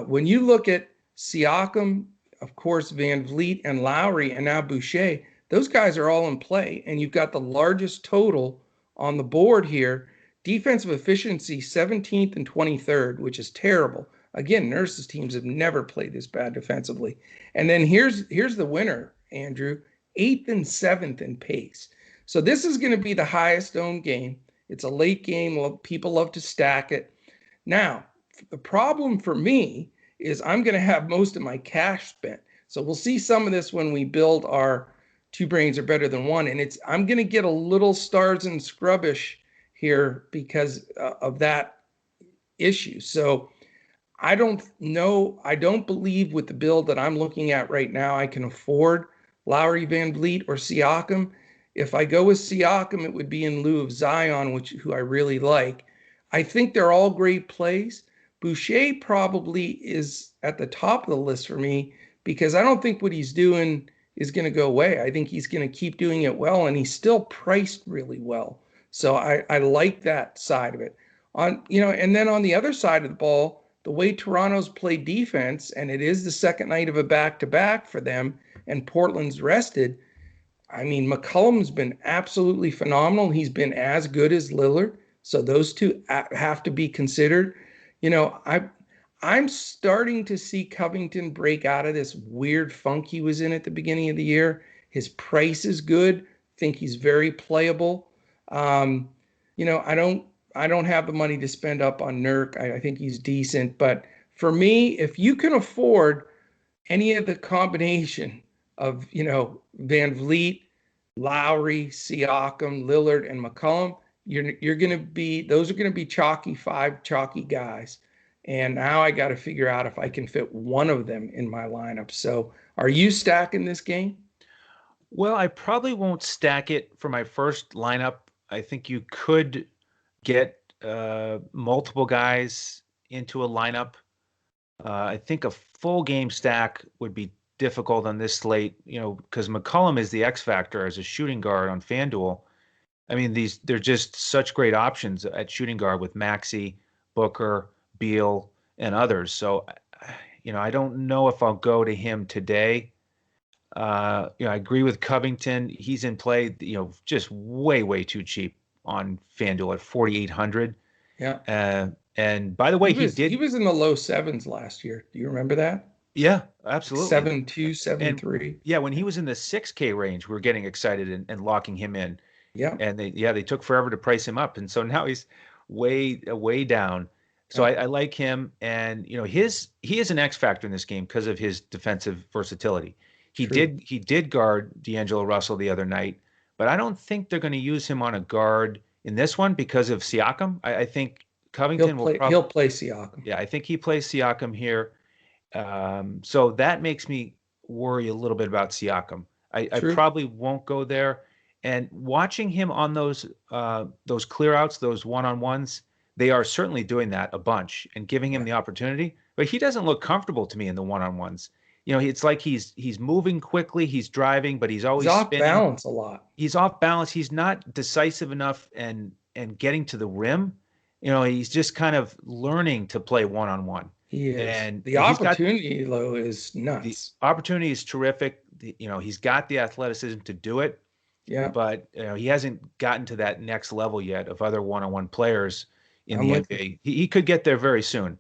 when you look at Siakam, of course, Van Vliet and Lowry, and now Boucher, those guys are all in play, and you've got the largest total on the board here. Defensive efficiency, 17th and 23rd, which is terrible. Again, Nurse's teams have never played this bad defensively. And then here's the winner, Andrew, 8th and 7th in pace. So this is going to be the highest owned game. It's a late game. People love to stack it. Now, the problem for me is I'm going to have most of my cash spent. So we'll see some of this when we build our 2 brains are better than 1. And I'm going to get a little stars and scrubbish here because of that issue. So I don't know. I don't believe with the build that I'm looking at right now, I can afford Lowry, Van Vliet, or Siakam. If I go with Siakam, it would be in lieu of Zion, who I really like. I think they're all great plays, Boucher probably is at the top of the list for me because I don't think what he's doing is going to go away. I think he's going to keep doing it well, and he's still priced really well. So I like that side of it. And then on the other side of the ball, the way Toronto's played defense, and it is the second night of a back-to-back for them, and Portland's rested. I mean, McCollum's been absolutely phenomenal. He's been as good as Lillard. So those two have to be considered. I'm starting to see Covington break out of this weird funk he was in at the beginning of the year. His price is good. I think he's very playable. I don't have the money to spend up on Nurk. I think he's decent. But for me, if you can afford any of the combination of, Van Vliet, Lowry, Siakam, Lillard, and McCollum, those are going to be five chalky guys. And now I got to figure out if I can fit one of them in my lineup. So are you stacking this game? Well, I probably won't stack it for my first lineup. I think you could get multiple guys into a lineup. I think a full game stack would be difficult on this slate, because McCollum is the X factor as a shooting guard on FanDuel. I mean, they're just such great options at shooting guard with Maxey, Booker, Beal, and others. So, I don't know if I'll go to him today. I agree with Covington. He's in play, just way, way too cheap on FanDuel at 4,800. Yeah. And by the way, he was in the low sevens last year. Do you remember that? Yeah, absolutely. 7.2, 7.3. Yeah, when he was in the 6K range, we were getting excited and locking him in. Yeah. And they took forever to price him up. And so now he's way down. So I like him. And, he is an X factor in this game because of his defensive versatility. He did guard D'Angelo Russell the other night, but I don't think they're going to use him on a guard in this one because of Siakam. I think Covington he'll play Siakam. Yeah, I think he plays Siakam here. So that makes me worry a little bit about Siakam. I probably won't go there. And watching him on those clear outs, those one-on-ones, they are certainly doing that a bunch and giving him the opportunity. But he doesn't look comfortable to me in the one-on-ones. It's like he's moving quickly, he's driving, but he's always off spinning. Balance a lot. He's off balance. He's not decisive enough and getting to the rim. He's just kind of learning to play one-on-one. He is. And the opportunity, though, is nuts. The opportunity is terrific. He's got the athleticism to do it. Yeah. But he hasn't gotten to that next level yet of other one-on-one players in the NBA. He could get there very soon.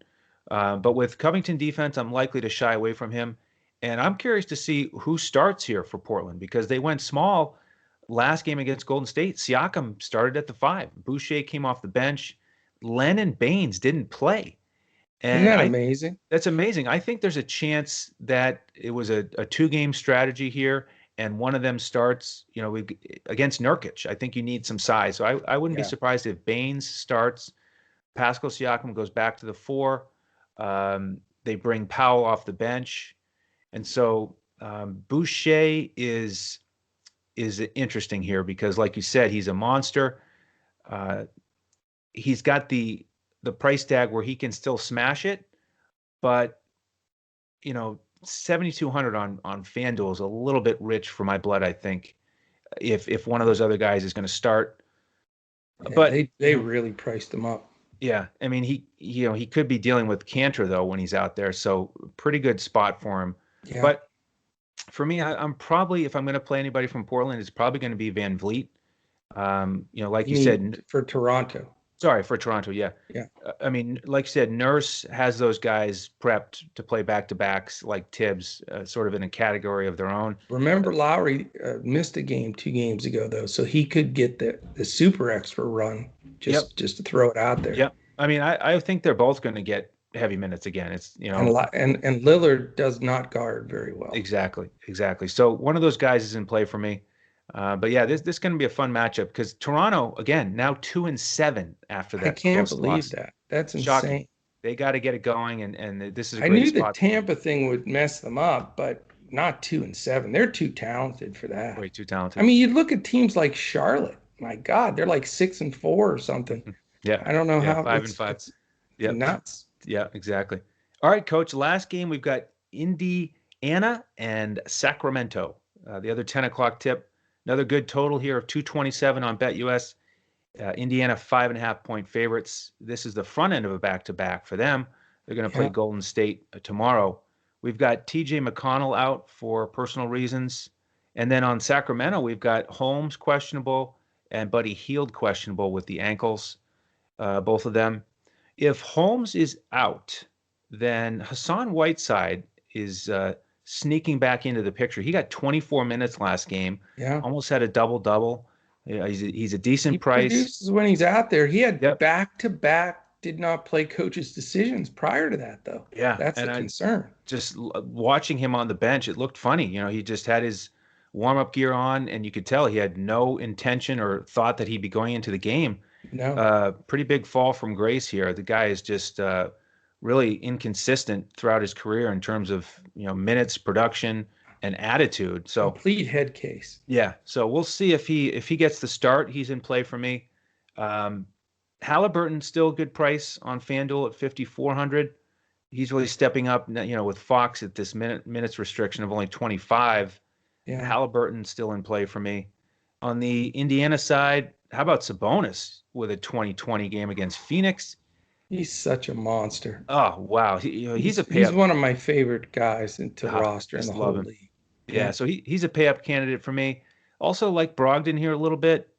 But with Covington defense, I'm likely to shy away from him. And I'm curious to see who starts here for Portland because they went small last game against Golden State. Siakam started at the 5. Boucher came off the bench. Len and Baines didn't play. And isn't that amazing? That's amazing. I think there's a chance that it was a 2-game strategy here, and one of them starts, against Nurkic. I think you need some size. So I wouldn't be surprised if Baines starts. Pascal Siakam goes back to the 4. They bring Powell off the bench. And so Boucher is interesting here because, like you said, he's a monster. He's got the price tag where he can still smash it, but 7,200 on FanDuel is a little bit rich for my blood. I think if one of those other guys is going to start, but they really priced him up. Yeah, I mean he could be dealing with Cantor though when he's out there, so pretty good spot for him. Yeah. But for me, I'm probably, if I'm going to play anybody from Portland, it's probably going to be Van Vliet. Like you said, for Toronto. Sorry, for Toronto, yeah. Yeah. I mean, like you said, Nurse has those guys prepped to play back-to-backs like Tibbs, sort of in a category of their own. Remember, Lowry missed a game 2 games ago, though, so he could get the super extra run just to throw it out there. Yep. I mean, I think they're both going to get heavy minutes again. It's and Lillard does not guard very well. Exactly. So one of those guys is in play for me. But yeah, this is going to be a fun matchup because Toronto, again, now 2-7 after that. I can't believe that. That's insane. Shocking. They got to get it going, and this is a great I knew spot. the Tampa thing would mess them up, but not 2-7. They're too talented for that. Way too talented. I mean, you look at teams like Charlotte. My God, they're like 6-4 or something. Yeah. I don't know how. 5-5. Yeah, nuts. Yeah, exactly. All right, Coach. Last game we've got Indiana and Sacramento. The other 10 o'clock tip. Another good total here of 227 on BetUS. Indiana 5.5 point favorites. This is the front end of a back-to-back for them. They're going to play Yeah. Golden State tomorrow. We've got TJ McConnell out for personal reasons. And then on Sacramento, we've got Holmes questionable and Buddy Hield questionable with the ankles, both of them. If Holmes is out, then Hassan Whiteside is sneaking back into the picture. He got 24 minutes last game, Yeah. almost had a double-double. Yeah, he's a He decent price. produces when he's out there. He had Yep. back-to-back did not play coaches' decisions prior to that, though. Yeah, That's and the I concern. just watching him on the bench, it looked funny. He just had his warm-up gear on, and you could tell he had no intention or thought that he'd be going into the game. No. Pretty big fall from grace here. The guy is just really inconsistent throughout his career in terms of minutes, production, and attitude. So Complete head case. yeah, so we'll see if he gets the start. He's in play for me. Um, Halliburton still a good price on FanDuel at 5,400. He's really stepping up. With Fox at this minutes restriction of only 25. Yeah. Halliburton still in play for me. On the Indiana side, how about Sabonis with a 2020 game against Phoenix? He's such a monster. Oh wow, he's a He's pay-up. one of my favorite guys to Ah, roster in just the love whole him. league. Yeah, Yeah. so he's a pay-up candidate for me. Also like Brogdon here a little bit.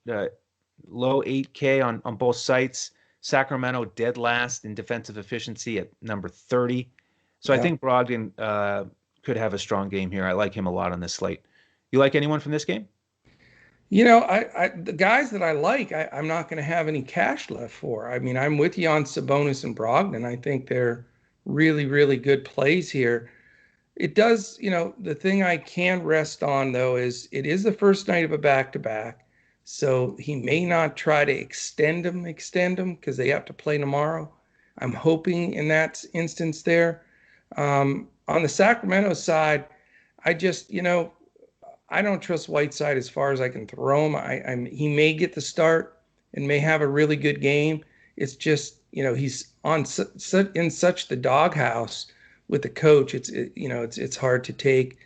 Low 8K on both sites. Sacramento dead last in defensive efficiency at number 30. So I Yeah. think Brogdon could have a strong game here. I like him a lot on this slate. You like anyone from this game? The guys that I like, I'm not going to have any cash left for. I mean, I'm with you on Sabonis and Brogdon. I think they're really, really good plays here. It does, the thing I can rest on though is it is the first night of a back-to-back. So he may not try to extend them because they have to play tomorrow. I'm hoping in that instance there. On the Sacramento side, I just, I don't trust Whiteside as far as I can throw him. He may get the start and may have a really good game. It's just, he's in such the doghouse with the coach. It's hard to take.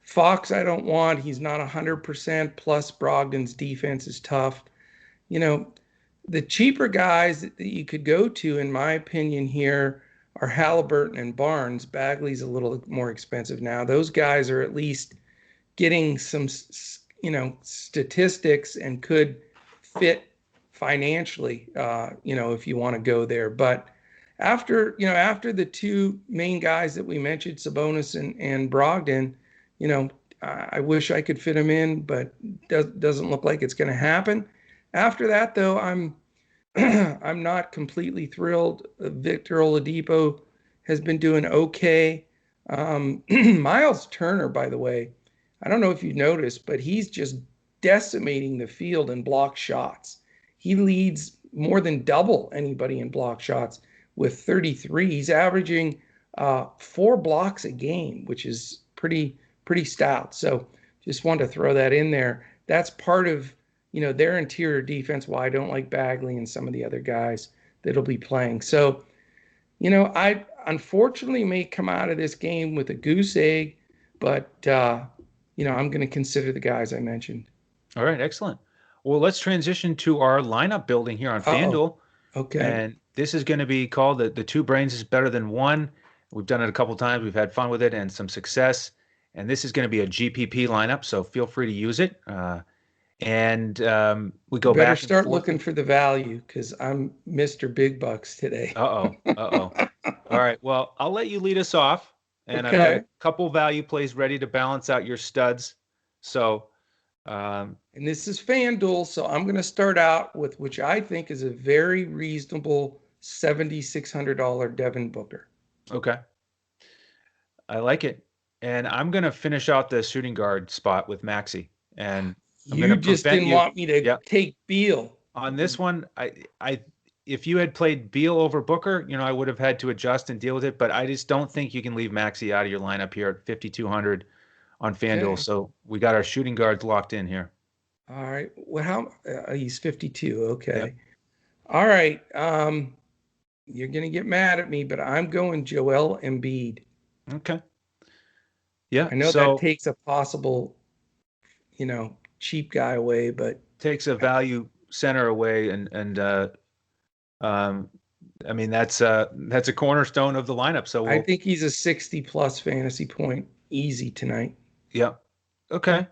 Fox, I don't want. He's not 100%. Plus, Brogdon's defense is tough. The cheaper guys that you could go to, in my opinion, here are Halliburton and Barnes. Bagley's a little more expensive now. Those guys are at least getting some, statistics and could fit financially, if you want to go there. But after the two main guys that we mentioned, Sabonis and Brogdon, I wish I could fit them in, but doesn't look like it's going to happen. After that, though, I'm I'm not completely thrilled. Victor Oladipo has been doing okay. Miles Turner, by the way, I don't know if you noticed, but he's just decimating the field in block shots. He leads more than double anybody in block shots with 33. He's averaging 4 blocks a game, which is pretty stout. So just wanted to throw that in there. That's part of their interior defense, why I don't like Bagley and some of the other guys that'll be playing. So, I unfortunately may come out of this game with a goose egg, but, I'm going to consider the guys I mentioned. All right, excellent. Well, let's transition to our lineup building here on FanDuel. Okay. And this is going to be called the Two Brains is Better Than One. We've done it a couple times. We've had fun with it and some success. And this is going to be a GPP lineup, so feel free to use it. And we go Better back. start looking for the value because I'm Mr. Big Bucks today. Uh-oh. All right. Well, I'll let you lead us off. And I've got a couple value plays ready to balance out your studs. So, and this is FanDuel, so I'm going to start out with which I think is a very reasonable $7,600 Devin Booker. Okay. I like it. And I'm going to finish out the shooting guard spot with Maxey. And you just didn't want me to take Beal. On this one, if you had played Beal over Booker, I would have had to adjust and deal with it. But I just don't think you can leave Maxey out of your lineup here at 5,200 on FanDuel. Okay. So we got our shooting guards locked in here. All right. Well, he's 52. Okay. Yep. All right. you're going to get mad at me, but I'm going Joel Embiid. Okay. Yeah. I know that So takes a possible, cheap guy away, but takes a value center away, and um, I mean that's a cornerstone of the lineup. So I we'll think he's a 60 plus fantasy point easy tonight. yeah. Okay.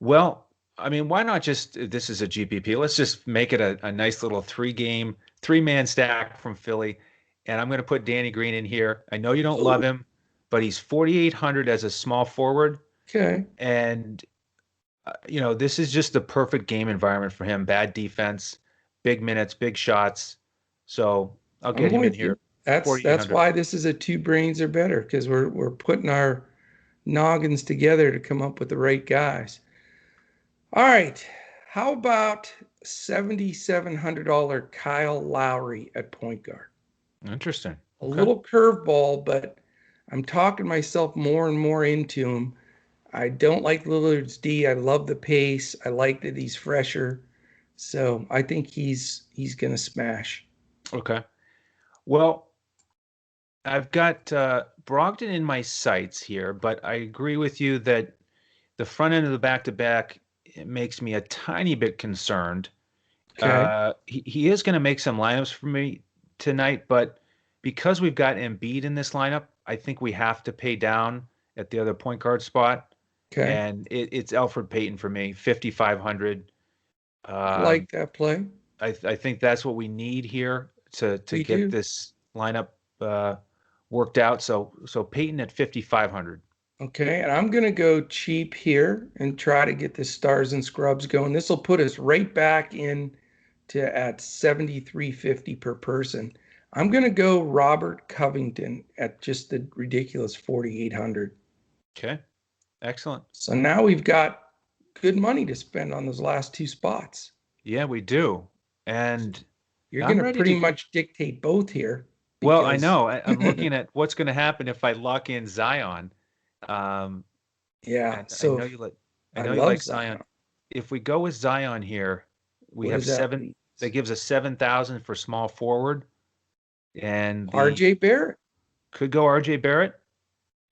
Well, I mean, why not just this is a GPP? Let's just make it a nice little three-man stack from Philly. And I'm going to put Danny Green in here. I know you don't love Ooh, him, but he's 4,800 as a small forward. okay. And this is just the perfect game environment for him. Bad defense, big minutes, big shots. So I'll I'm get him in with you. here, That's 4,800. why this is a two brains are better because we're putting our noggins together to come up with the right guys. All right. How about $7,700 Kyle Lowry at point guard? Interesting. A Okay. little curveball, but I'm talking myself more and more into him. I don't like Lillard's D. I love the pace. I like that he's fresher. So I think he's gonna smash. Okay. Well, I've got Brogdon in my sights here, but I agree with you that the front end of the back-to-back it makes me a tiny bit concerned. Okay. He is going to make some lineups for me tonight, but because we've got Embiid in this lineup, I think we have to pay down at the other point guard spot, Okay. and it's Alfred Payton for me, 5,500. I Um, like that play. I think that's what we need here to We get do. this lineup uh, worked out. So Peyton at 5,500. Okay, and I'm gonna go cheap here and try to get the stars and scrubs going. This will put us right back in to at 73.50 per person. I'm gonna go Robert Covington at just the ridiculous 4,800. Okay, excellent. So now we've got good money to spend on those last two spots. Yeah, we do. And You're I'm gonna ready pretty to. much dictate both here Well, I because know. I'm looking at what's going to happen if I lock in Zion. Um, yeah, and so I I know you love like Zion. Zion. If we go with Zion here, we What have does that seven. leave? That gives us 7,000 for small forward, and the RJ Barrett, could go RJ Barrett,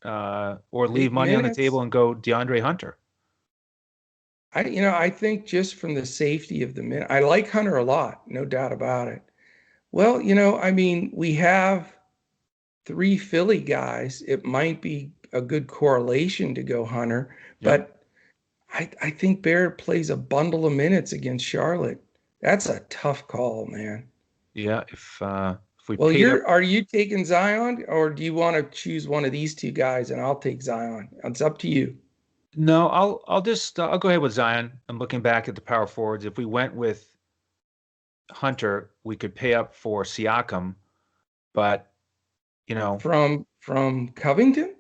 or leave big money on the minutes. table and go DeAndre Hunter. I think just from the safety of the minute, I like Hunter a lot, no doubt about it. Well, I mean, we have three Philly guys. It might be a good correlation to go Hunter, Yep. but I think Barrett plays a bundle of minutes against Charlotte. That's a tough call, man. Yeah. If we Well, paid up. are you taking Zion or do you want to choose one of these two guys and I'll take Zion? It's up to you. No, I'll go ahead with Zion. I'm looking back at the power forwards. If we went with Hunter, we could pay up for Siakam, but you know, From Covington?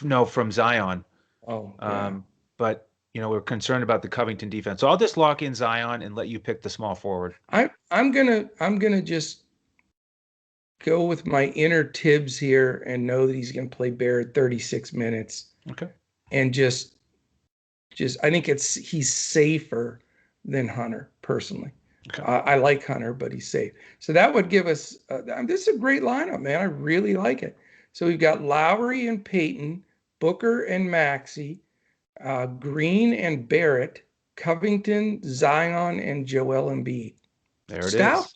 no, from Zion. Oh, yeah. Um, but we're concerned about the Covington defense. So I'll just lock in Zion and let you pick the small forward. I'm gonna just go with my inner Tibbs here and know that he's gonna play Barrett 36 minutes Okay. and just I think he's safer than Hunter personally. Okay. I like Hunter, but he's safe. So that would give us this is a great lineup, man. I really like it. So we've got Lowry and Peyton, Booker and Maxey, Green and Barrett, Covington, Zion, and Joel Embiid. There it Stout. is.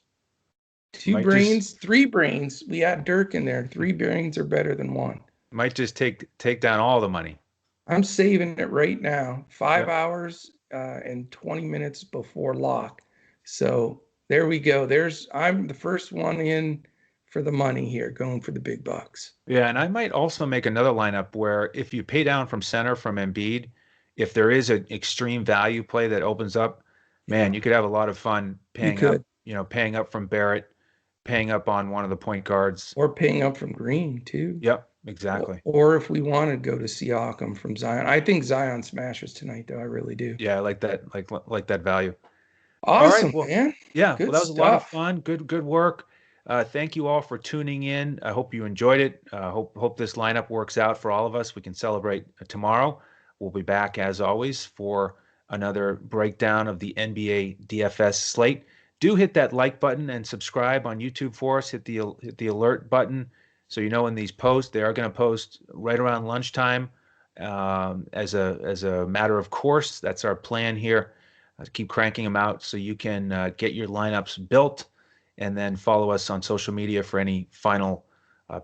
Two Might just brains, three brains. We had Dirk in there. Three brains are better than one. might just take down all the money. I'm saving it right now. 5 Yep. hours and 20 minutes before lock. So there we go. I'm the first one in for the money here, going for the big bucks. Yeah, and I might also make another lineup where if you pay down from center from Embiid, if there is an extreme value play that opens up, man, Yeah, you could have a lot of fun you paying up, could. paying up from Barrett, paying up on one of the point guards. Or paying up from Green too. Yep, exactly. Or if we want to go to Siakam from Zion. I think Zion smashes tonight, though. I really do. Yeah, I like that, like that value. All right, Awesome, well, man. yeah, well, Good that was a lot of stuff. fun. Good work. Thank you all for tuning in. I hope you enjoyed it. Hope this lineup works out for all of us. We can celebrate tomorrow. We'll be back as always for another breakdown of the NBA DFS slate. do hit that like button and subscribe on YouTube for us. Hit the alert button so you know when these posts. They are going to post right around lunchtime as a matter of course. That's our plan here. Keep cranking them out so you can get your lineups built, and then follow us on social media for any final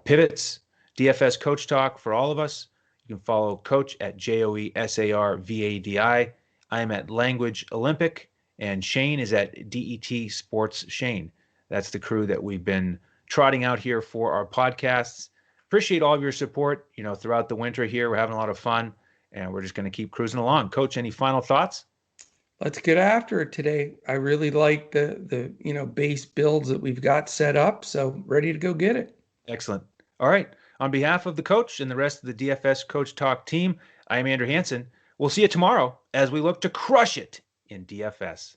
pivots. DFS Coach Talk for all of us. You can follow Coach at JoeSarvadi. I am at Language Olympic, and Shane is at DET Sports Shane. That's the crew that we've been trotting out here for our podcasts. Appreciate all of your support, throughout the winter here. We're having a lot of fun, and we're just going to keep cruising along. Coach, any final thoughts? Let's get after it today. I really like the base builds that we've got set up, so ready to go get it. Excellent. All right. On behalf of the coach and the rest of the DFS Coach Talk team, I am Andrew Hansen. We'll see you tomorrow as we look to crush it in DFS.